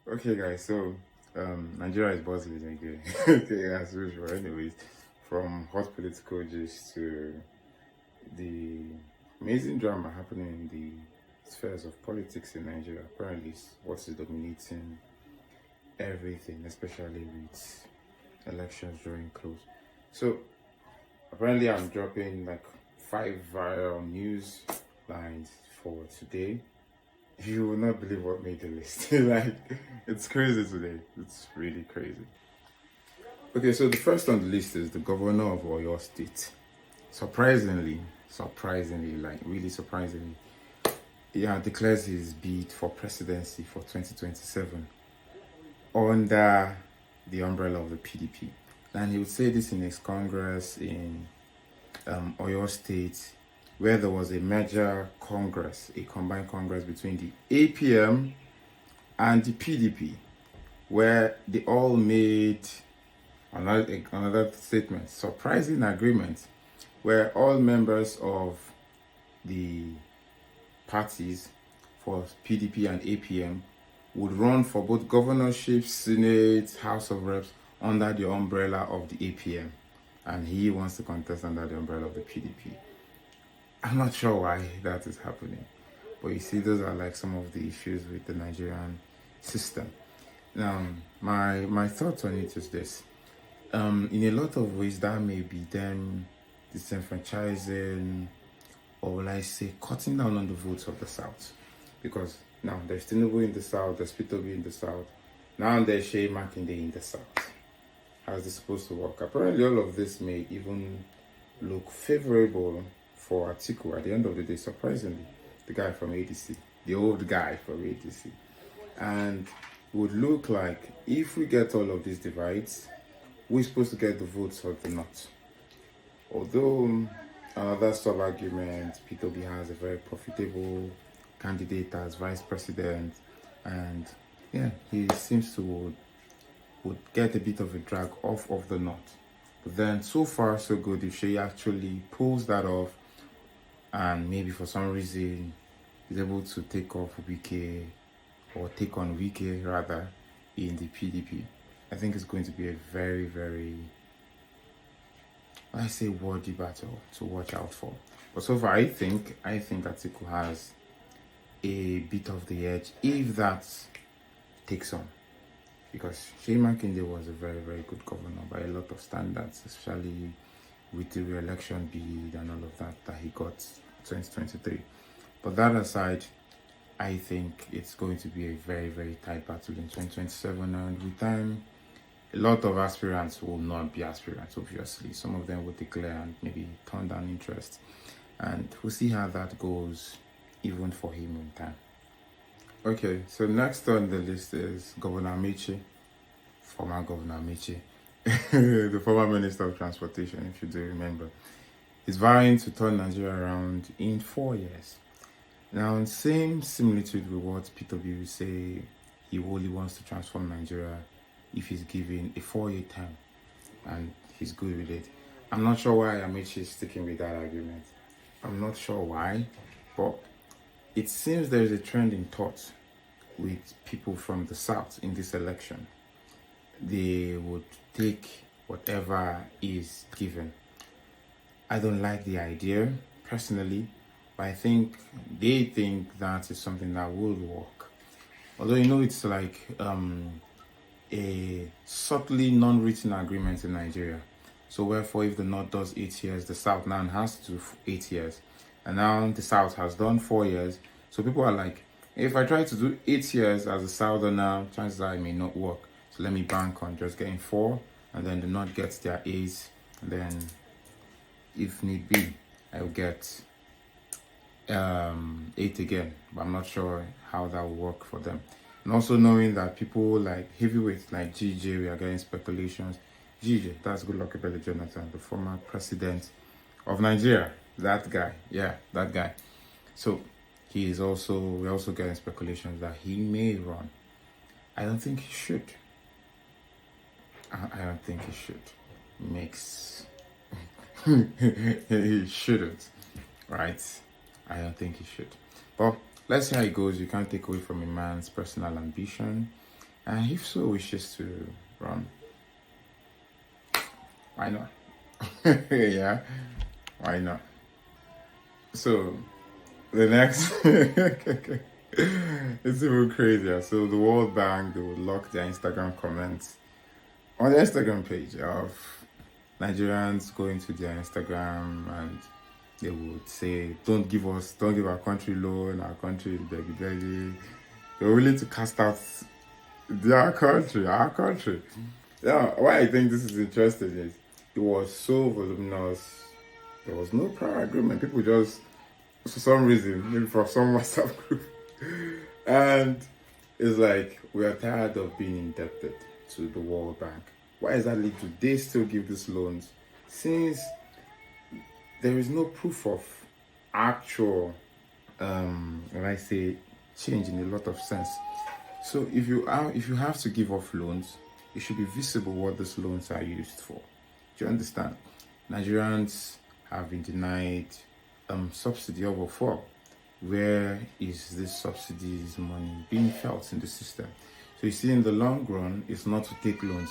Okay, guys, so Nigeria is buzzing again. Okay, as usual. Anyways, from hot political gist to the amazing drama happening in the spheres of politics in Nigeria, apparently, is what is dominating everything, especially with elections drawing close. So, apparently, I'm dropping like 5 viral news lines for today. You will not believe what made the list. Like, it's crazy today. It's really crazy. Okay, so the first on the list is the governor of Oyo State. Surprisingly, like really surprisingly, yeah, declares his bid for presidency for 2027 under the umbrella of the PDP. And he would say this in his congress in Oyo State, where there was a major congress, a combined congress between the APM and the PDP, where they all made another statement, surprising agreement, where all members of the parties for PDP and APM would run for both governorship, Senate, House of Reps under the umbrella of the APM. And he wants to contest under the umbrella of the PDP. I'm not sure why that is happening. But you see, those are like some of the issues with the Nigerian system. Now, my thoughts on it is this. In a lot of ways, that may be them disenfranchising, or will I say, cutting down on the votes of the South. Because now there's Tinubu in the South, there's P2B in the South, now there's Shea Makinde in the South. How's this supposed to work? Apparently, all of this may even look favorable for Atiku at the end of the day, surprisingly. The guy from ADC, the old guy from ADC. And would look like if we get all of these divides, we're supposed to get the votes of the North. Although another sub-argument, P2B has a very profitable candidate as vice president, and yeah, he seems to would get a bit of a drag off of the North. But then so far so good if she actually pulls that off, and maybe for some reason is able to take off Wike, or take on Wike rather, in the PDP. I think it's going to be a very, very, I say, worthy battle to watch out for. But so far, I think Atiku has a bit of the edge if that takes on. Because Shea Makinde was a very, very good governor by a lot of standards, especially with the re-election bid and all of that he got 2023. But that aside, I think it's going to be a very, very tight battle in 2027, and with time, a lot of aspirants will not be aspirants, obviously. Some of them will declare and maybe turn down interest, and we'll see how that goes, even for him in time. Okay, so next on the list is Governor Amaechi, former Governor Amaechi, the former Minister of Transportation, if you do remember. He's vying to turn Nigeria around in 4 years. Now, same similitude with what P2B will say, he only wants to transform Nigeria if he's given a 4-year term, and he's good with it. I'm not sure why Amaechi is sticking with that argument. I'm not sure why, but it seems there is a trend in thought with people from the South in this election. They would take whatever is given. I don't like the idea personally, but I think they think that is something that will work. Although it's like a subtly non-written agreement in Nigeria. So wherefore, if the North does 8 years, the South now has to do 8 years, and now the South has done 4 years. So people are like, if I try to do 8 years as a Southerner, chances are it may not work. So let me bank on just getting 4, and then the North gets their 8, and then if need be, I'll get 8 again. But I'm not sure how that will work for them. And also knowing that people like heavyweights like GJ, we are getting speculations. GJ, that's Goodluck Ebele Jonathan, the former president of Nigeria. That guy, yeah, that guy. So we're also getting speculations that he may run. I don't think he should. I don't think he should. He shouldn't, right? I don't think he should. But let's see how it goes. You can't take away from a man's personal ambition. And if so wishes to run, why not? Yeah, why not? So the next, it's even crazier. So the World Bank, they would lock their Instagram comments on the Instagram page of Nigerians going to their Instagram, and they would say, don't give our country loan, our country is begging. They're willing to cast out their country, our country. Yeah, why I think this is interesting is it was so voluminous. There was no prior agreement. People just, for some reason, maybe from some WhatsApp group, and it's like we are tired of being indebted to the World Bank. Why is that lead to they still give these loans since there is no proof of actual, when I say change in a lot of sense. So if you have to give off loans, it should be visible what these loans are used for. Do you understand? Nigerians have been denied subsidy over before. Where is this subsidies money being felt in the system? So you see, in the long run, it's not to take loans.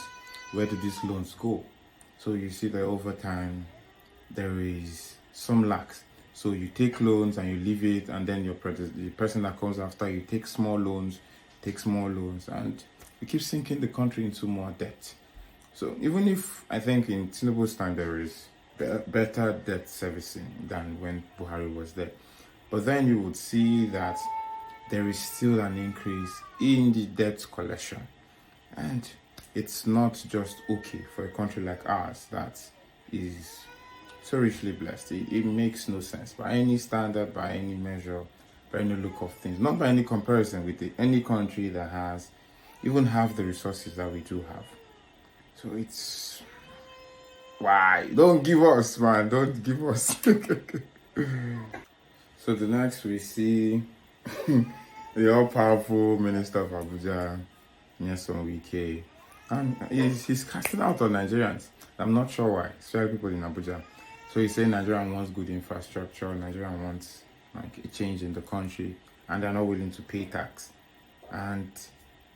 Where do these loans go? So you see that over time, there is some lacks. So you take loans and you leave it, and then the person that comes after you takes more loans, and we keep sinking the country into more debt. So even if I think in Tinubu's time there is better debt servicing than when Buhari was there, but then you would see that there is still an increase in the debt collection, and it's not just okay for a country like ours that is so richly blessed. It makes no sense by any standard, by any measure, by any look of things, not by any comparison with any country that has even half the resources that we do have. So it's why don't give us, man, don't give us. So the next we see the all-powerful Minister of Abuja, Wike, and he's casting out on Nigerians. I'm not sure why, especially people in Abuja. So he's saying Nigeria wants good infrastructure, Nigeria wants like a change in the country, and they're not willing to pay tax. And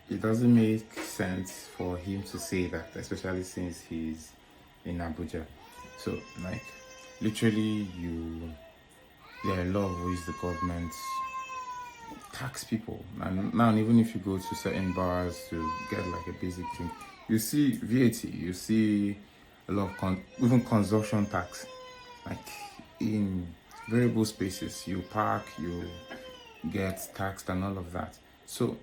it doesn't make sense for him to say that, especially since he's in Abuja. So like literally there are a lot of ways the government tax people. And now even if you go to certain bars to get like a basic drink, you see VAT, you see a lot of even consumption tax. Like in variable spaces, you park, you get taxed and all of that. So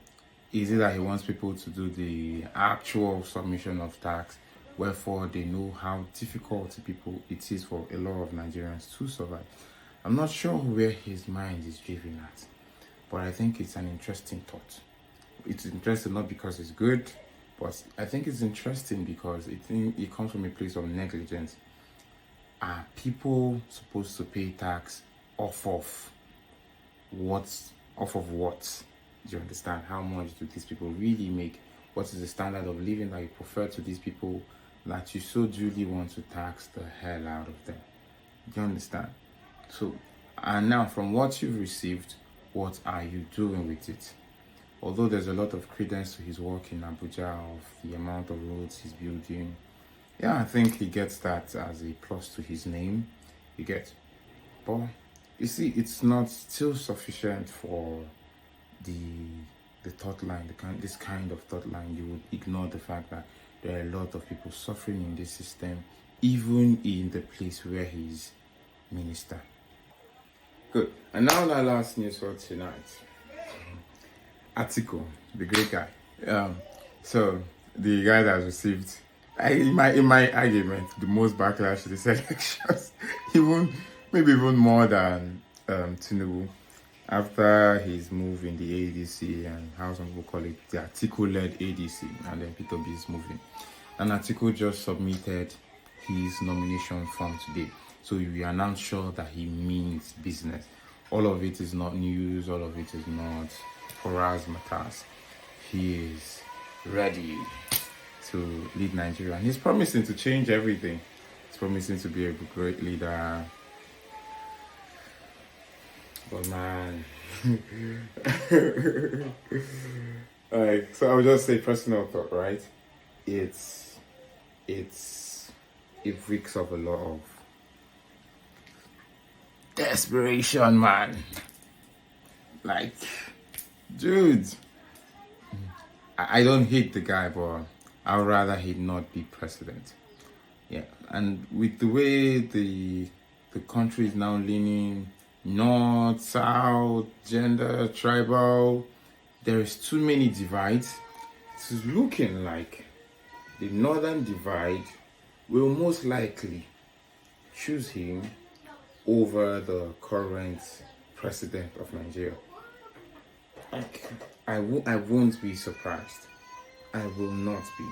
is it that he wants people to do the actual submission of tax, wherefore they know how difficult it is for a lot of Nigerians to survive? I'm not sure where his mind is driven at, but I think it's an interesting thought. It's interesting not because it's good, but I think it's interesting because it comes from a place of negligence. Are people supposed to pay tax off of what? Do you understand? How much do these people really make? What is the standard of living that you prefer to these people that you so duly want to tax the hell out of them? Do you understand? So, and now from what you've received, what are you doing with it? Although there's a lot of credence to his work in Abuja, of the amount of roads he's building, yeah, I think he gets that as a plus to his name. You get, but you see, it's not still sufficient for the thought line. This kind of thought line, you would ignore the fact that there are a lot of people suffering in this system, even in the place where he's minister. Good. And now the last news for tonight. Atiku, the great guy. So the guy that received, in my argument, the most backlash to these elections, maybe even more than Tinubu, after his move in the ADC, and how some people call it the Atiku-led ADC, and then Peter B's moving. And Atiku just submitted his nomination form today. So we are now sure that he means business. All of it is not news, all of it is not razzmatazz. He is ready to lead Nigeria. And he's promising to change everything. He's promising to be a great leader. But man, Like, so I would just say personal thought, right? It's it's it reeks of a lot of desperation, man. Like, dude, I don't hate the guy, but I'd rather he not be president. Yeah, and with the way the country is now leaning north, south, gender, tribal, there is too many divides. It's looking like the northern divide will most likely choose him over the current president of Nigeria. Like, I won't be surprised. I will not be.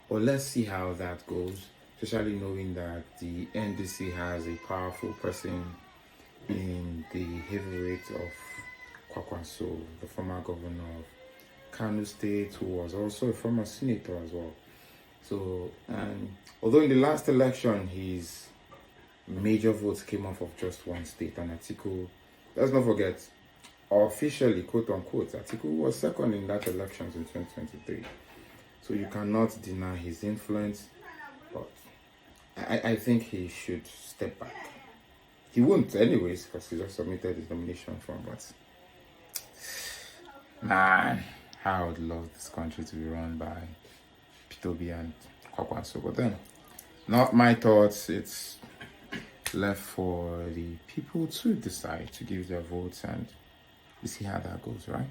But let's see how that goes, especially knowing that the NDC has a powerful person in the heavyweight of Kwankwaso, the former governor of Kano State, who was also a former senator as well. So, although in the last election his major votes came off of just one state, and Atiku, let's not forget, officially, quote unquote, Atiku was second in that elections in 2023. So you cannot deny his influence, but I think he should step back. He won't anyways, because he just submitted his nomination form, but man, I would love this country to be run by P2B and Kwankwaso. But then, not my thoughts. It's left for the people to decide, to give their votes, and we see how that goes, right?